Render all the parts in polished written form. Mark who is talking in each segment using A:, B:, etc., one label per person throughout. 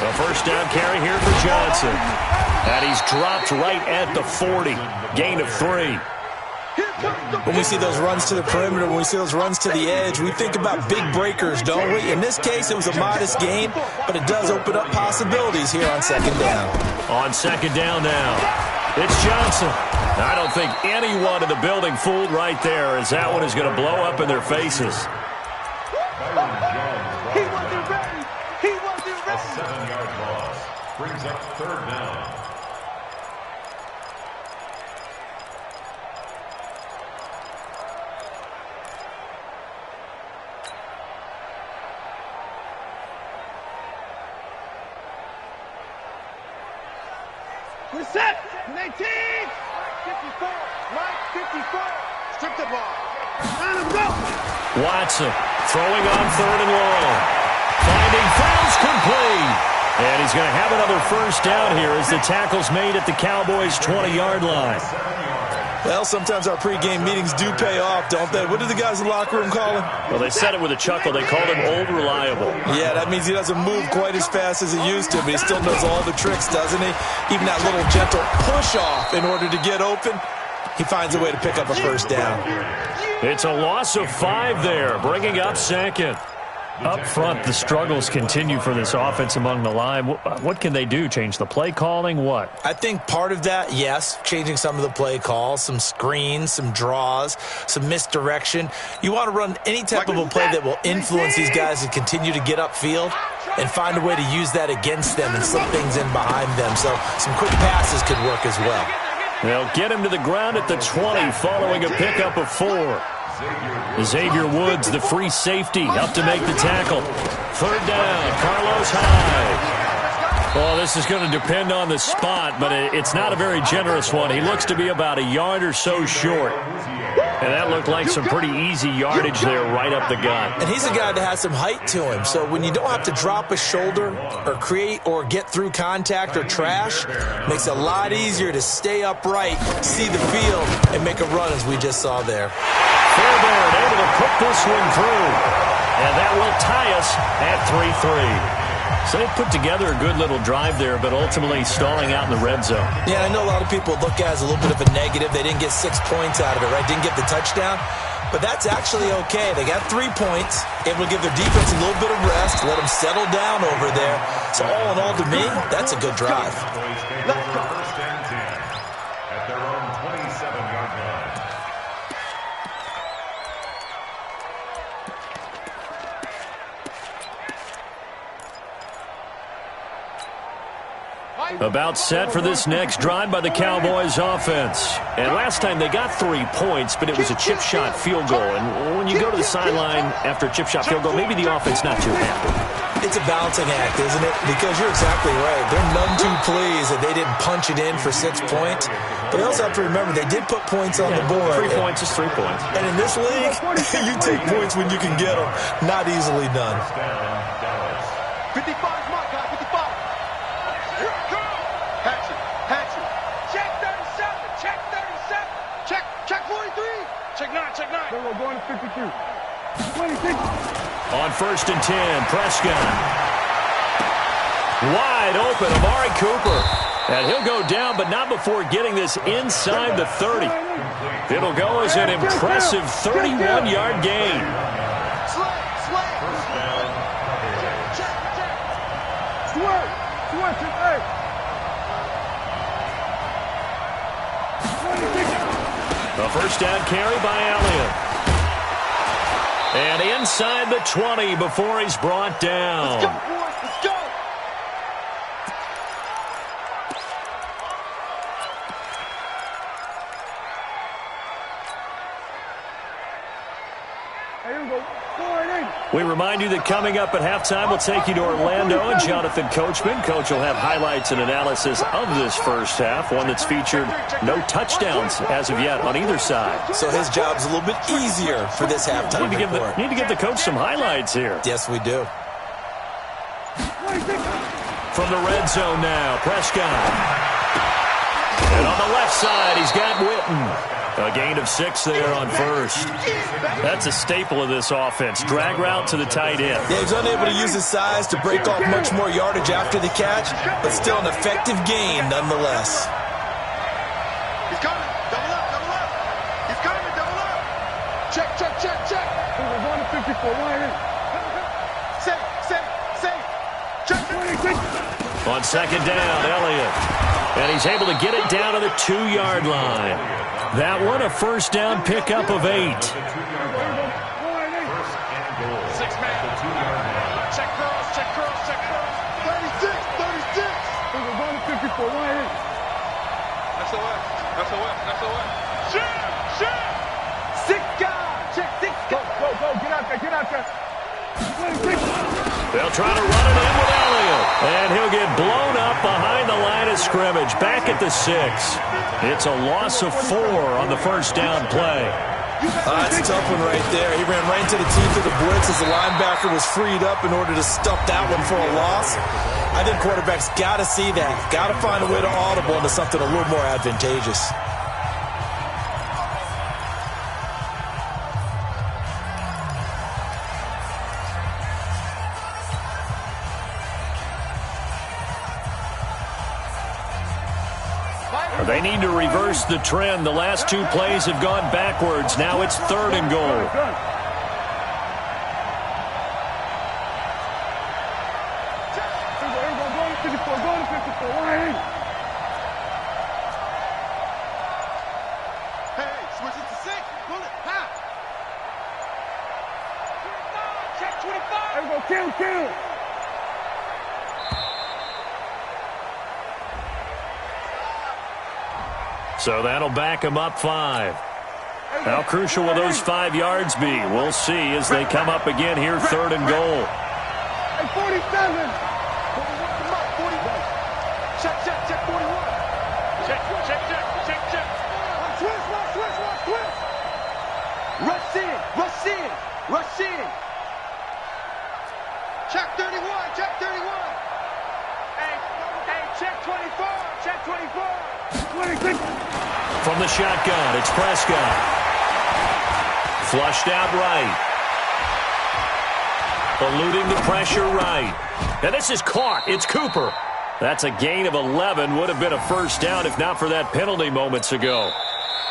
A: A first down carry here for Johnson. And he's dropped right at the 40. Gain of 3.
B: When we see those runs to the perimeter, when we see those runs to the edge, we think about big breakers, don't we? In this case, it was a modest gain, but it does open up possibilities here on second down.
A: On second down now, it's Johnson. I don't think anyone in the building fooled right there, as that one is going to blow up in their faces.
C: He wasn't ready. He wasn't ready.
D: A 7-yard loss brings up third down.
C: Set. 19. 54. Right 54. Strip the ball. Let him go.
A: Watson throwing on third and long. Finding Fowles complete. And he's going to have another first down here as the tackle's made at the Cowboys' 20-yard line.
B: Well, sometimes our pregame meetings do pay off, don't they? What do the guys in the locker room call him?
A: Well, they said it with a chuckle. They called him Old Reliable.
B: Yeah, that means he doesn't move quite as fast as he used to, but he still knows all the tricks, doesn't he? Even that little gentle push-off in order to get open, he finds a way to pick up a first down.
A: It's a loss of 5 there, bringing up second. Up front, the struggles continue for this offense among the line. What can they do? Change the play calling? What?
B: I think part of that, yes, changing some of the play calls, some screens, some draws, some misdirection. You want to run any type of a play that will influence these guys to continue to get upfield and find a way to use that against them and slip things in behind them. So some quick passes could work as well.
A: They'll get him to the ground at the 20 following a pickup of 4. Xavier Woods, the free safety, up to make the tackle. Third down, Carlos Hyde. Well, this is going to depend on the spot, but it's not a very generous one. He looks to be about a yard or so short. And that looked like some pretty easy yardage there right up the gut.
B: And he's a guy that has some height to him. So when you don't have to drop a shoulder or create or get through contact or trash, it makes it a lot easier to stay upright, see the field, and make a run as we just saw there.
A: Fairbairn able to put this one through. And that will tie us at 3-3. So they put together a good little drive there, but ultimately stalling out in the red zone.
B: Yeah, I know a lot of people look at it as a little bit of a negative. They didn't get 6 points out of it, right? Didn't get the touchdown. But that's actually okay. They got 3 points. Able to give their defense a little bit of rest, let them settle down over there. So all in all, to me, that's a good drive.
D: Let's go. First and 10 at their own 27-yard line.
A: About set for this next drive by the Cowboys offense. And last time they got 3 points, but it was a chip shot field goal. And when you go to the sideline after a chip shot field goal, maybe the offense not too happy.
B: It's a balancing act, isn't it? Because you're exactly right. They're none too pleased that they didn't punch it in for 6 points. But they also have to remember they did put points on the board.
A: 3 points is 3 points.
B: And in this league, you take points when you can get them. Not easily done.
C: 55 is my guy. 55. Here it comes. Hatchet. Hatchet. Check 37. Check 37. Check 43. Check 9. Check 9. We're going to 52. 26.
A: On first and 10, Prescott. Wide open, Amari Cooper. And he'll go down, but not before getting this inside the 30. It'll go as an impressive 31-yard gain. A first down carry by Elliott. And inside the 20 before he's brought down.
C: Let's go, boys. Let's go.
A: We remind you that coming up at halftime, we'll take you to Orlando and Jonathan Coachman. Coach will have highlights and analysis of this first half, one that's featured no touchdowns as of yet on either side.
B: So his job's a little bit easier for this halftime report.
A: Need to give the coach some highlights here.
B: Yes, we do.
A: From the red zone now, Prescott. And on the left side, he's got Witten. A gain of 6 there on first. That's a staple of this offense. Drag route to the tight end.
B: Yeah, he's unable to use his size to break off much more yardage after the catch, but still an effective gain nonetheless.
C: He's coming. Double up, double up. He's coming, double up. Check, check, check, check. 154, Safe. Check. 26.
A: On second down, Elliott. And he's able to get it down to the 2-yard line. That one a first down pickup of 8.
C: 6 man. Check curls, check curls, check curls. 36. 154, SOS. Shit. 6 guys. Check 6 guys. Go. Get out there. 26.
A: They'll try to run it in with Elliott. And he'll get blown up behind the line of scrimmage. Back at the 6. It's a loss of 4 on the first down play.
B: That's a tough one right there. He ran right into the teeth of the blitz as the linebacker was freed up in order to stuff that one for a loss. I think quarterbacks got to see that. Got to find a way to audible into something a little more advantageous.
A: They need to reverse the trend. The last 2 plays have gone backwards. Now it's 3rd and goal.
C: Hey, switch it to 6. Pull it. Ha. 25. Check 25. There we go. Kill.
A: So that'll back him up 5. How crucial will those 5 yards be? We'll see as they come up again here, 3rd and goal.
C: 47. 41. Check 41. Check. Rush in. Check 31. Hey, check 24. 26.
A: From the shotgun, it's Prescott. Flushed out right. Eluding the pressure right. And this is caught. It's Cooper. That's a gain of 11. Would have been a first down if not for that penalty moments ago.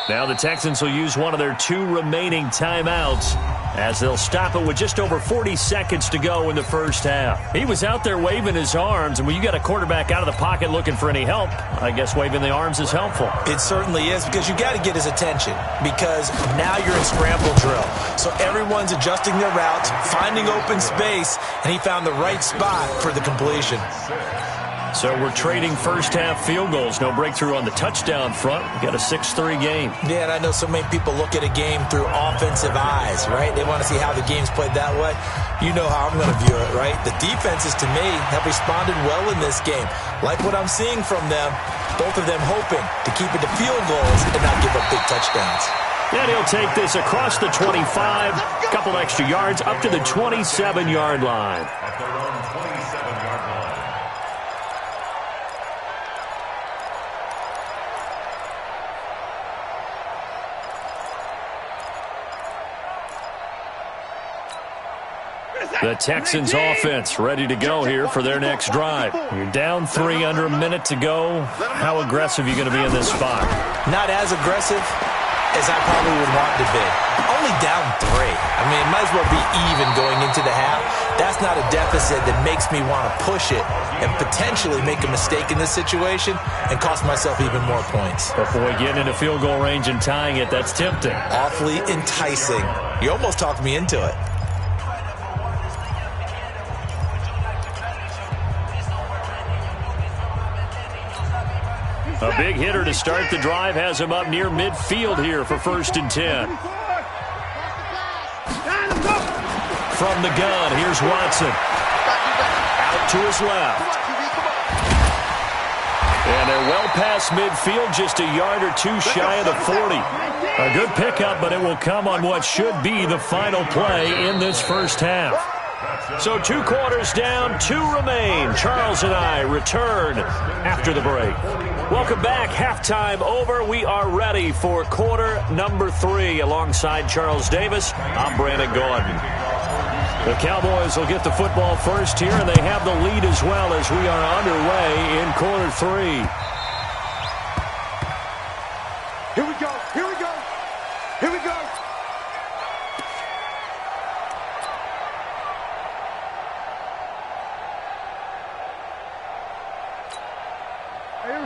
A: Now the Texans will use one of their 2 remaining timeouts as they'll stop it with just over 40 seconds to go in the first half. He was out there waving his arms, and when you got a quarterback out of the pocket looking for any help, I guess waving the arms is helpful.
B: It certainly is, because you got to get his attention, because now you're in scramble drill. So everyone's adjusting their routes, finding open space, and he found the right spot for the completion.
A: So we're trading first-half field goals. No breakthrough on the touchdown front. We got a 6-3 game.
B: Yeah, and I know so many people look at a game through offensive eyes, right? They want to see how the game's played that way. You know how I'm going to view it, right? The defenses, to me, have responded well in this game. Like what I'm seeing from them, both of them hoping to keep it to field goals and not give up big touchdowns.
A: And he'll take this across the 25, a couple extra yards, up to the 27-yard line.
D: At their own 27-yard line.
A: The Texans offense ready to go here for their next drive. You're down 3 under a minute to go. How aggressive are you going to be in this spot?
B: Not as aggressive as I probably would want to be. Only down 3. I mean, it might as well be even going into the half. That's not a deficit that makes me want to push it and potentially make a mistake in this situation and cost myself even more points.
A: But boy, getting into field goal range and tying it, that's tempting.
B: Awfully enticing. You almost talked me into it.
A: A big hitter to start the drive has him up near midfield here for 1st and 10. From the gun, here's Watson. Out to his left. And they're well past midfield, just a yard or 2 shy of the 40. A good pickup, but it will come on what should be the final play in this first half. So 2 quarters down, 2 remain. Charles and I return after the break. Welcome back. Halftime over. We are ready for quarter number 3. Alongside Charles Davis, I'm Brandon Gordon. The Cowboys will get the football first here, and they have the lead as well as we are underway in quarter 3.
C: Here we go. Here we go. Here we go.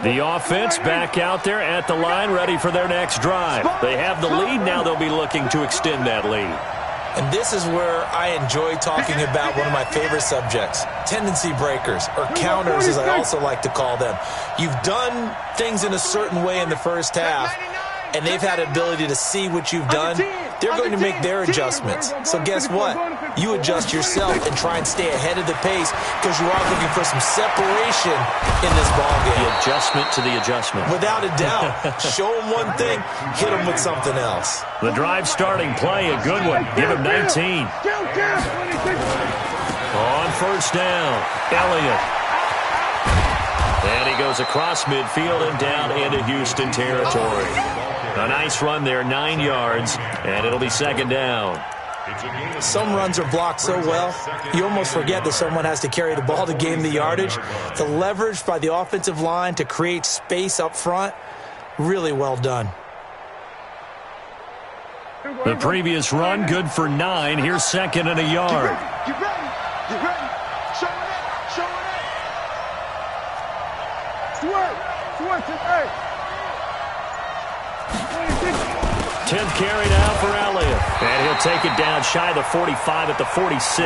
A: The offense back out there at the line, ready for their next drive. They have the lead. Now they'll be looking to extend that lead.
B: And this is where I enjoy talking about one of my favorite subjects, tendency breakers, or counters as I also like to call them. You've done things in a certain way in the first half, and they've had the ability to see what you've done. They're going to make their adjustments. So guess what? You adjust yourself and try and stay ahead of the pace because you are looking for some separation in this ballgame.
A: The adjustment to the adjustment.
B: Without a doubt. Show them one thing, hit them with something else.
A: The drive starting play, a good one. Give him 19. On first down, Elliott. And he goes across midfield and down into Houston territory. A nice run there, 9 yards, and it'll be second down.
B: Some runs are blocked so well, you almost forget that someone has to carry the ball to gain the yardage. The leverage by the offensive line to create space up front, really well done.
A: The previous run, good for 9. Here's second and a yard.
C: Get ready. Get ready. Show it up. Show it up. Swerve. Hey.
A: 10th carry now for Elliott. And he'll take it down shy of the 45 at the 46.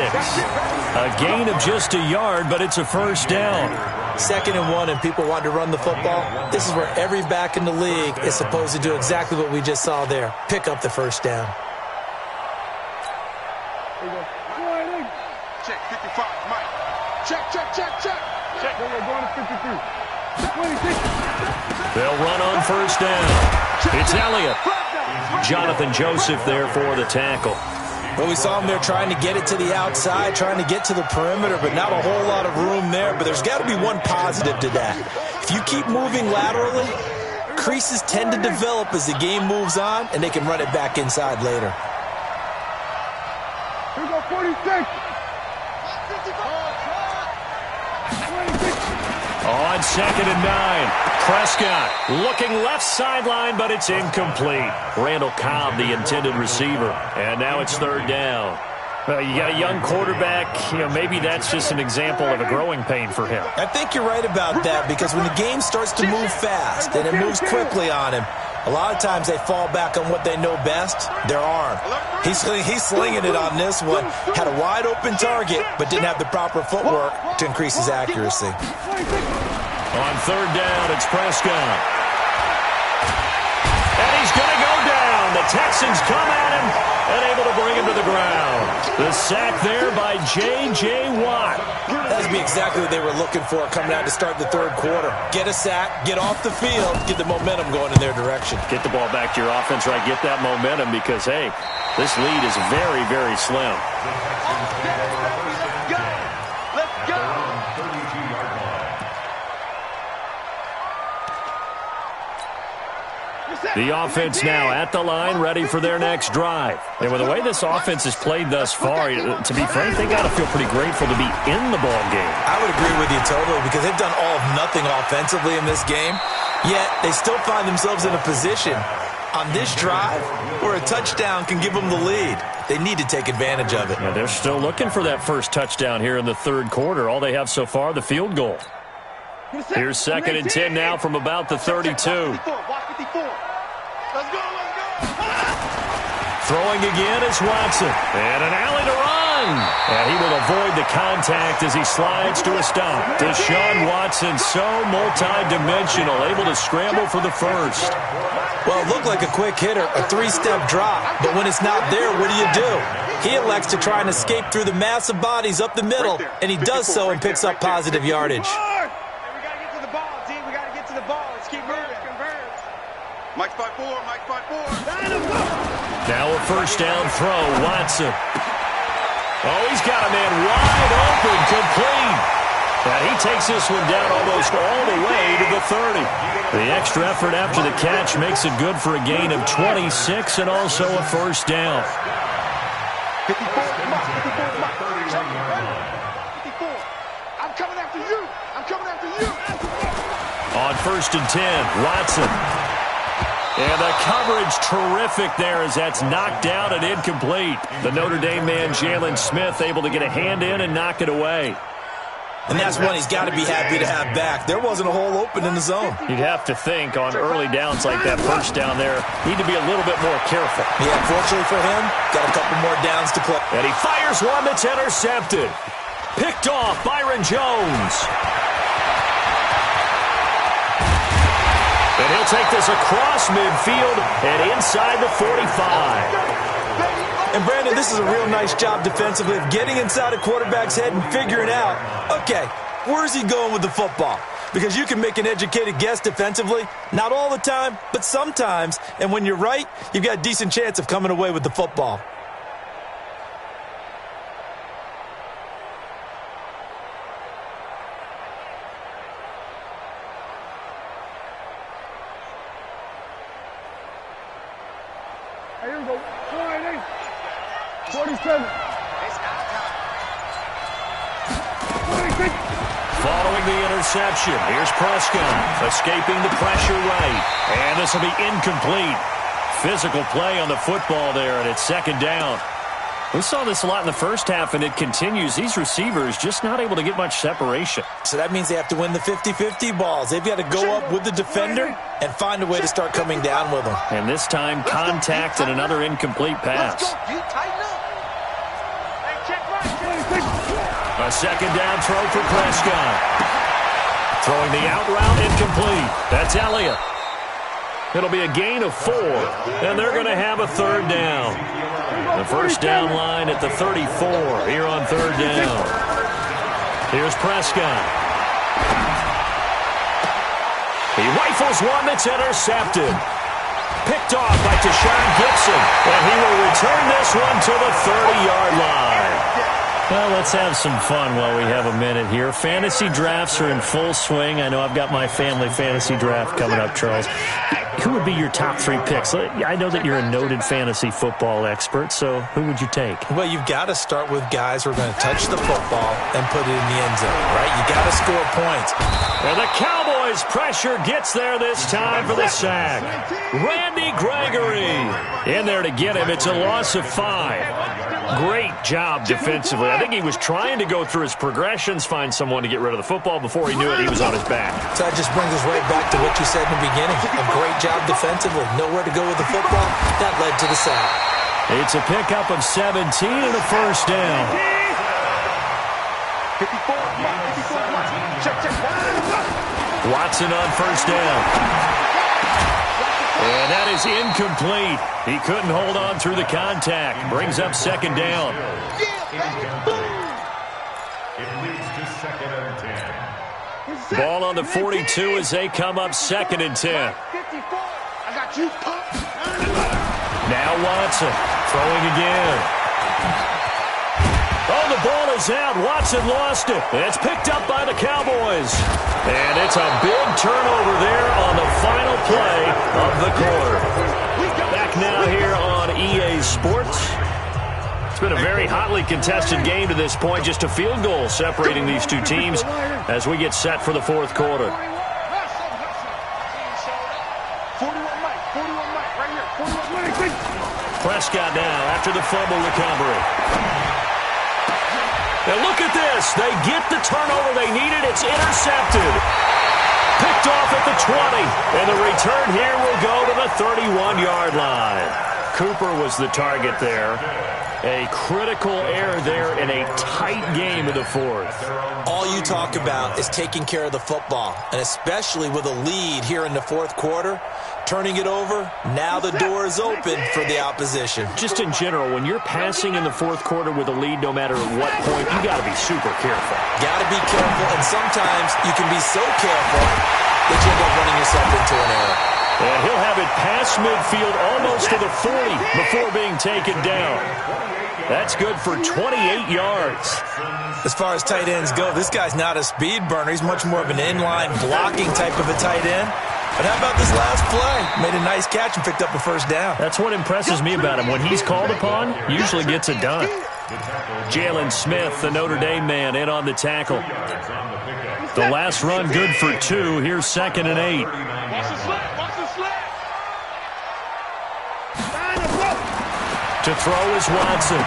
A: A gain of just a yard, but it's a first down.
B: 2nd and 1 and people want to run the football. This is where every back in the league is supposed to do exactly what we just saw there. Pick up the first down.
C: Check 55, Mike. Check. Check. We're going to 53. 26.
A: They'll run on first down. It's Elliott. Jonathan Joseph there for the tackle.
B: Well, we saw him there trying to get it to the outside, trying to get to the perimeter, but not a whole lot of room there. But there's got to be one positive to that. If you keep moving laterally, creases tend to develop as the game moves on, and they can run it back inside later.
C: Here we go, 46.
A: On second and 9. Prescott looking left sideline, but it's incomplete. Randall Cobb, the intended receiver. And now it's third down. Well, you got a young quarterback. Maybe that's just an example of a growing pain for him.
B: I think you're right about that because when the game starts to move fast and it moves quickly on him, a lot of times they fall back on what they know best, their arm. He's slinging it on this one. Had a wide open target, but didn't have the proper footwork to increase his accuracy.
A: On third down, it's Prescott. And he's going to go down. The Texans come at him and able to bring him to the ground. The sack there by J.J. Watt.
B: That would be exactly what they were looking for coming out to start the third quarter. Get a sack, get off the field, get the momentum going in their direction.
A: Get the ball back to your offense, right? Get that momentum because, hey, this lead is very, very slim.
C: Let's go.
A: The offense now at the line, ready for their next drive. And with the way this offense has played thus far, to be frank, they got to feel pretty grateful to be in the ball game.
B: I would agree with you totally because they've done all of nothing offensively in this game, yet they still find themselves in a position on this drive where a touchdown can give them the lead. They need to take advantage of it.
A: Yeah, they're still looking for that first touchdown here in the third quarter. All they have so far, the field goal. Here's second and 10 now from about the 32.
C: Let's go.
A: Throwing again is Watson. And an alley to run. And he will avoid the contact as he slides to a stop. Deshaun Watson, so multi-dimensional, able to scramble for the first.
B: Well, it looked like a quick hitter, a three-step drop. But when it's not there, what do? He elects to try and escape through the massive bodies up the middle, and he does so and picks up positive yardage.
C: We got to get to the ball, team. We got to get to the ball. Let's keep moving. Mike 5-4, Mike 5-4.
A: Now a first down throw, Watson. Oh, he's got a man wide open, complete. And he takes this one down almost all the way to the 30. The extra effort after the catch makes it good for a gain of 26 and also a first down.
C: 54, come on, 54, come on. 54. I'm coming after you. I'm coming after you.
A: On 1st and 10, Watson. And the coverage terrific there as that's knocked down and incomplete. The Notre Dame man, Jalen Smith, able to get a hand in and knock it away.
B: And that's one he's got to be happy to have back. There wasn't a hole open in the zone.
A: You'd have to think on early downs like that first down there, need to be a little bit more careful.
B: Yeah, fortunately for him, got a couple more downs to play.
A: And he fires one that's intercepted. Picked off Byron Jones. And he'll take this across midfield and inside the 45.
B: And, Brandon, this is a real nice job defensively of getting inside a quarterback's head and figuring out, okay, where's he going with the football? Because you can make an educated guess defensively, not all the time, but sometimes. And when you're right, you've got a decent chance of coming away with the football.
C: Here we go. 47.
A: Following the interception, here's Prescott, escaping the pressure right. And this will be incomplete. Physical play on the football there, and it's second down. We saw this a lot in the first half, and it continues. These receivers just not able to get much separation.
B: So that means they have to win the 50-50 balls. They've got to go up with the defender and find a way to start coming down with them.
A: And this time, contact and another incomplete pass. A second down throw for Prescott. Throwing the out route incomplete. That's Elliott. It'll be a gain of 4, and they're going to have a third down. The first down line at the 34 here on third down. Here's Prescott. He rifles one that's intercepted. Picked off by Tashawn Gibson, and he will return this one to the 30-yard line. Well, let's have some fun while we have a minute here. Fantasy drafts are in full swing. I know I've got my family fantasy draft coming up, Charles. Who would be your top 3 picks? I know that you're a noted fantasy football expert, so who would you take?
B: Well, you've got to start with guys who are going to touch the football and put it in the end zone, right? You got to score points.
A: And the Cowboys' pressure gets there this time for the sack. Randy Gregory in there to get him. It's a loss of 5. Great job defensively. I think he was trying to go through his progressions, find someone to get rid of the football. Before he knew it, he was on his back.
B: So that just brings us right back to what you said in the beginning. A great job defensively. Nowhere to go with the football. That led to the sack.
A: It's a pickup of 17 and a first down.
C: 54, check.
A: Watson on first down. And that is incomplete. He couldn't hold on through the contact. Brings up second down.
D: It leads to second and 10.
A: Ball on the 42 as they come up second and 10.
C: 54. I got you, pop.
A: Now Watson throwing again. Oh, the ball is out. Watson lost it. It's picked up by the Cowboys. And it's a big turnover there on the final play of the quarter. Back now here on EA Sports. It's been a very hotly contested game to this point. Just a field goal separating these two teams as we get set for the fourth quarter.
C: 41 Mike, right here. 41 Mike.
A: Prescott now after the fumble recovery. Now look at this. They get the turnover they needed. It's intercepted. Picked off at the 20. And the return here will go to the 31-yard line. Cooper was the target there. A critical error there in a tight game of the fourth.
B: All you talk about is taking care of the football, and especially with a lead here in the fourth quarter, turning it over, now the door is open for the opposition.
A: Just in general, when you're passing in the fourth quarter with a lead, no matter what point, you got to be super careful.
B: Got to be careful, and sometimes you can be so careful that you end up running yourself into an error.
A: And he'll have it past midfield almost to the 40 before being taken down. That's good for 28 yards.
B: As far as tight ends go, this guy's not a speed burner. He's much more of an inline blocking type of a tight end. But how about this last play? Made a nice catch and picked up a first down.
A: That's what impresses me about him. When he's called upon, usually gets it done. Jalen Smith, the Notre Dame man, in on the tackle. The last run good for 2. Here's 2nd and 8. To throw is Watson.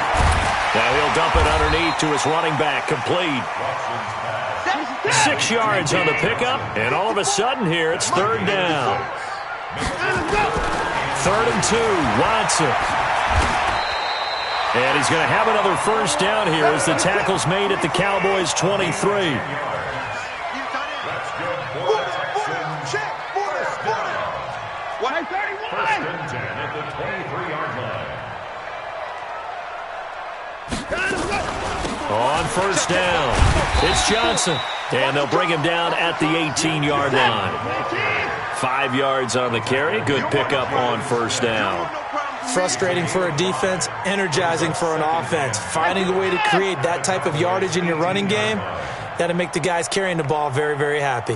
A: Now he'll dump it underneath to his running back, complete. 6 yards on the pickup, and all of a sudden here it's 3rd down. 3rd and 2, Watson. And he's going to have another first down here as the tackle's made at the Cowboys' 23. On first down, it's Johnson. And they'll bring him down at the 18-yard line. 5 yards on the carry. Good pickup on first down.
B: Frustrating for a defense, energizing for an offense. Finding a way to create that type of yardage in your running game, that'll make the guys carrying the ball very, very happy.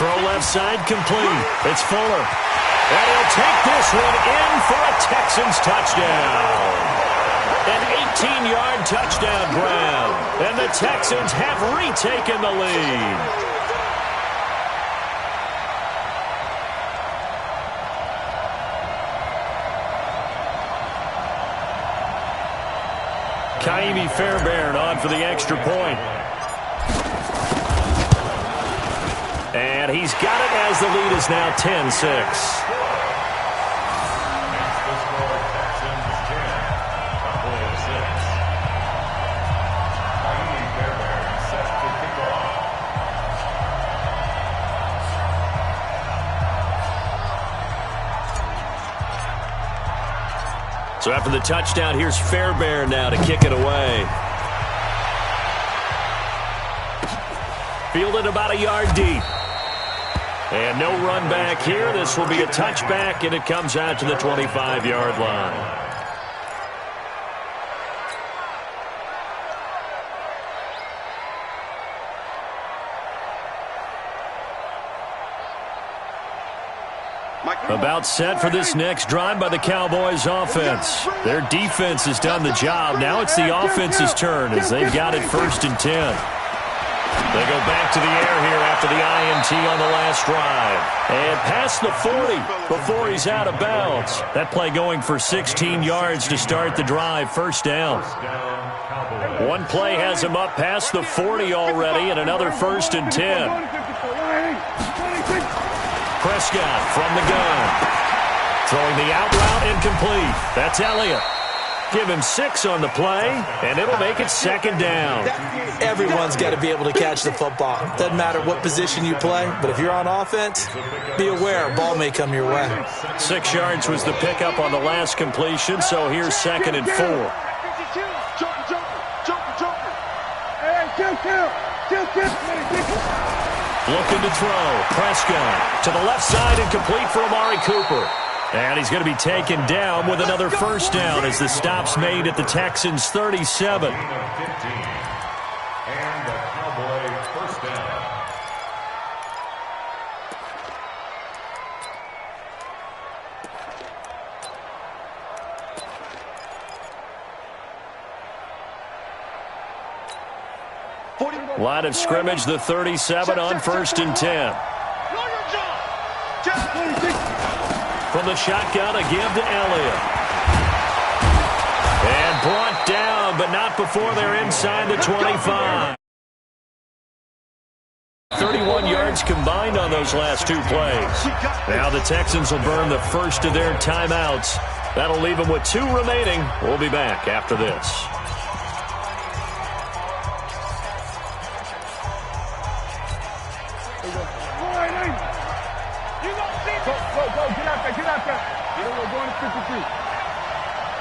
A: Throw left side, complete. It's Fuller. And he'll take this one in for a Texans touchdown. An 18-yard touchdown grab. And the Texans have retaken the lead. Kaimi Fairbairn on for the extra point. And he's got it as the lead is now 10-6. So after the touchdown, here's Fairbairn now to kick it away. Fielded about a yard deep. And no run back here. This will be a touchback, and it comes out to the 25-yard line. About set for this next drive by the Cowboys offense. Their defense has done the job. Now it's the offense's turn as they've got it 1st and 10. They go back to the air here after the INT on the last drive. And past the 40 before he's out of bounds. That play going for 16 yards to start the drive. 1st down. One play has him up past the 40 already, and another 1st and 10. Prescott from the gun. Throwing the out route incomplete. That's Elliott. Give him 6 on the play, and it'll make it 2nd down.
B: Everyone's got to be able to catch the football. Doesn't matter what position you play, but if you're on offense, be aware a ball may come your way.
A: 6 yards was the pickup on the last completion, so here's 2nd and 4. Looking to throw. Prescott to the left side and complete for Amari Cooper. And he's going to be taken down with another 1st down as the stop's made at the Texans' 37.
D: And the Cowboy 1st down.
A: Line of scrimmage, the 37 on 1st and 10. From the shotgun, a give to Elliott. And brought down, but not before they're inside the 25. 31 yards combined on those last 2 plays. Now the Texans will burn the first of their timeouts. That'll leave them with 2 remaining. We'll be back after this.
C: Get out there. We're going to 52.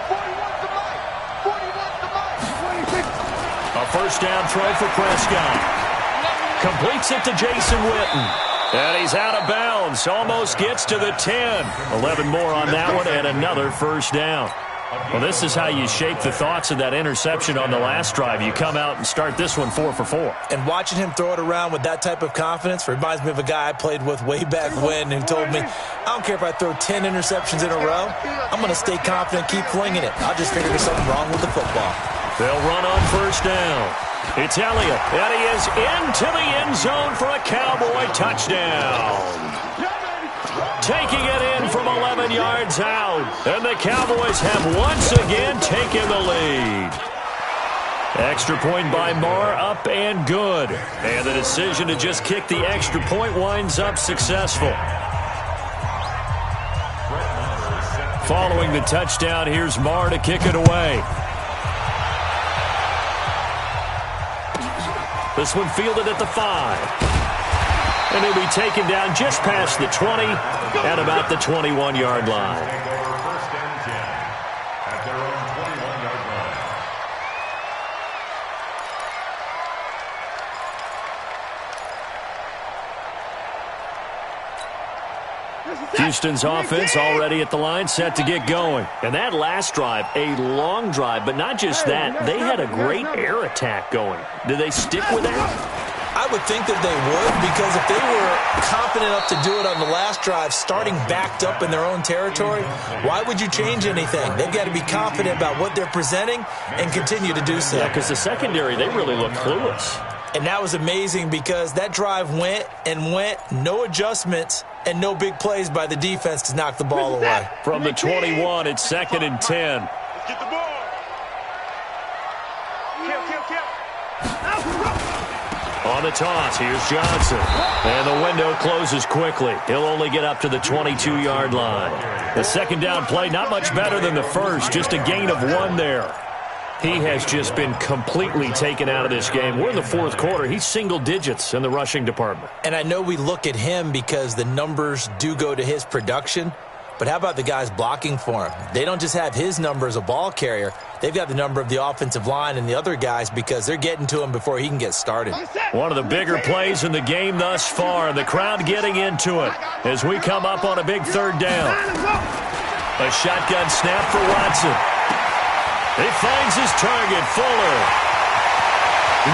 C: 41's the mic. 41's the mic. 26.
A: A 1st down throw for Prescott. Completes it to Jason Witten. And he's out of bounds. Almost gets to the 10. 11 more on that one and another first down. Well, this is how you shape the thoughts of that interception on the last drive. You come out and start this one 4 for 4.
B: And watching him throw it around with that type of confidence reminds me of a guy I played with way back when who told me, I don't care if I throw 10 interceptions in a row. I'm going to stay confident, keep flinging it. I'll just figure there's something wrong with the football.
A: They'll run on first down. It's Elliott, and he is into the end zone for a Cowboy touchdown. Taking it in from 11 yards out. And the Cowboys have once again taken the lead. Extra point by Marr, up and good. And the decision to just kick the extra point winds up successful. Following the touchdown, here's Marr to kick it away. This one fielded at the 5. And he'll be taken down just past the 20 at about the 21-yard line.
D: First and 10 at their own 21-yard line.
A: Houston's offense already at the line, set to get going. And that last drive, a long drive, but not just that. They had a great air attack going. Did they stick with that?
B: I would think that they would, because if they were confident enough to do it on the last drive, starting backed up in their own territory, why would you change anything? They've got to be confident about what they're presenting and continue to do so.
A: Yeah, because the secondary, they really look clueless.
B: And that was amazing because that drive went and went, no adjustments, and no big plays by the defense to knock the ball away.
A: From the 21, it's 2nd and 10.
C: Let's get the ball.
A: On the toss, here's Johnson. And the window closes quickly. He'll only get up to the 22-yard line. The second down play, not much better than the first, just a gain of 1 there. He has just been completely taken out of this game. We're in the 4th quarter. He's single digits in the rushing department.
B: And I know we look at him because the numbers do go to his production, but how about the guys blocking for him? They don't just have his number as a ball carrier. They've got the number of the offensive line and the other guys because they're getting to him before he can get started.
A: One of the bigger plays in the game thus far, and the crowd getting into it as we come up on a big 3rd down. A shotgun snap for Watson. He finds his target, Fuller.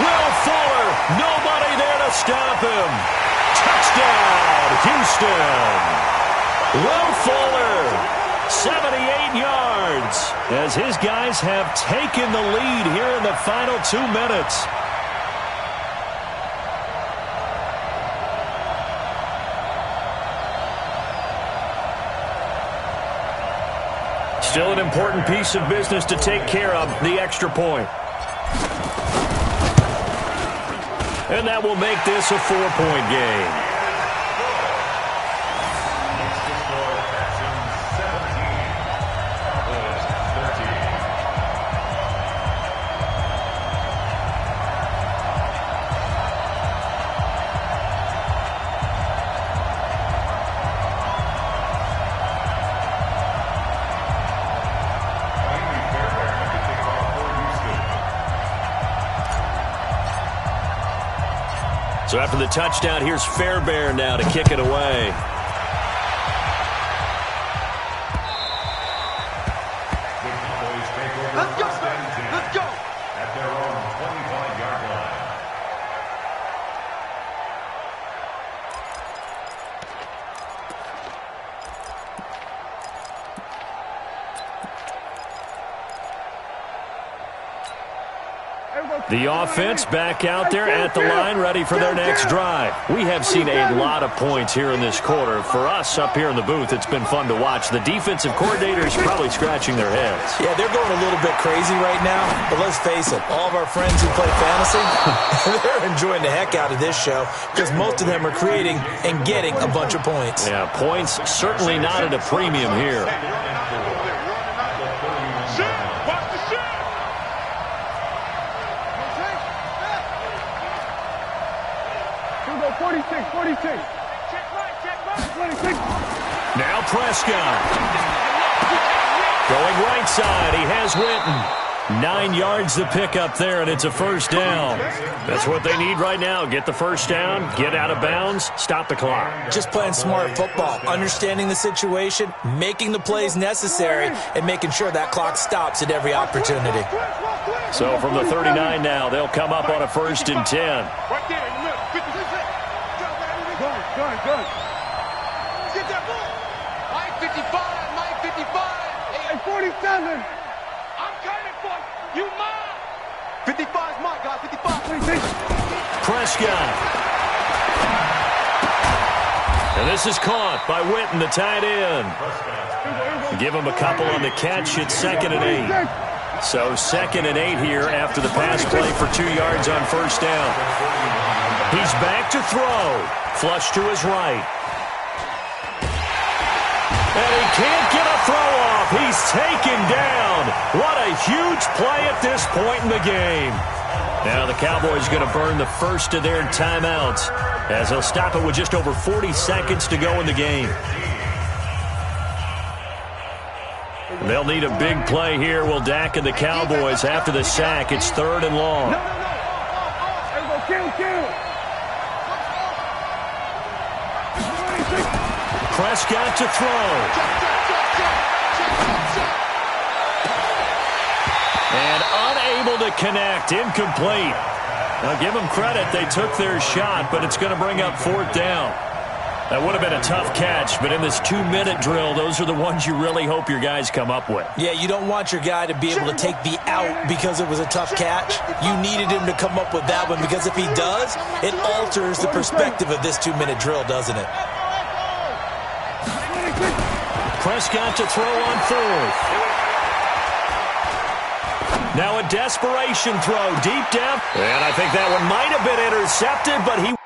A: Will Fuller, nobody there to stop him. Touchdown, Houston. Will Fuller, 78 yards, as his guys have taken the lead here in the final 2 minutes. Still an important piece of business to take care of, the extra point. And that will make this a 4-point game. So after the touchdown, here's Fairbairn now to kick it away.
C: Let's go, let's go.
D: At their own 25-yard line.
A: The offense back out there at the line, ready for their next drive. We have seen a lot of points here in this quarter. For us up here in the booth, it's been fun to watch. The defensive coordinators probably scratching their heads.
B: Yeah, they're going a little bit crazy right now, but let's face it, all of our friends who play fantasy, they're enjoying the heck out of this show because most of them are creating and getting a bunch of points.
A: Yeah, points certainly not at a premium here.
C: Watch the shit. 46. Check right. 26.
A: Now Prescott. Going right side, he has Witten. 9 yards to pick up there, and it's a first down. That's what they need right now. Get the first down, get out of bounds, stop the clock.
B: Just playing smart football, understanding the situation, making the plays necessary, and making sure that clock stops at every opportunity.
A: So from the 39 now, they'll come up on a 1st and 10.
C: Right there in the middle. 56. Good. Get that ball. Mike 55. Mike 55. Hey, 47. I'm coming for you. Mine. 55 is my guy. 55.
A: Prescott. And this is caught by Witten, the tight end. Give him a couple on the catch. It's 2nd and 8. So 2nd and 8 here after the pass play for 2 yards on 1st down. He's back to throw. Flush to his right. And he can't get a throw off. He's taken down. What a huge play at this point in the game. Now the Cowboys going to burn the first of their timeouts as they'll stop it with just over 40 seconds to go in the game. They'll need a big play here. Will Dak and the Cowboys after the sack. It's 3rd and long. Prescott to throw. And unable to connect. Incomplete. Now give them credit. They took their shot, but it's going to bring up 4th down. That would have been a tough catch, but in this 2-minute drill, those are the ones you really hope your guys come up with.
B: Yeah, you don't want your guy to be able to take the out because it was a tough catch. You needed him to come up with that one because if he does, it alters the perspective of this 2-minute drill, doesn't it?
A: Prescott to throw on 4th. Now a desperation throw deep down. And I think that one might have been intercepted, but he...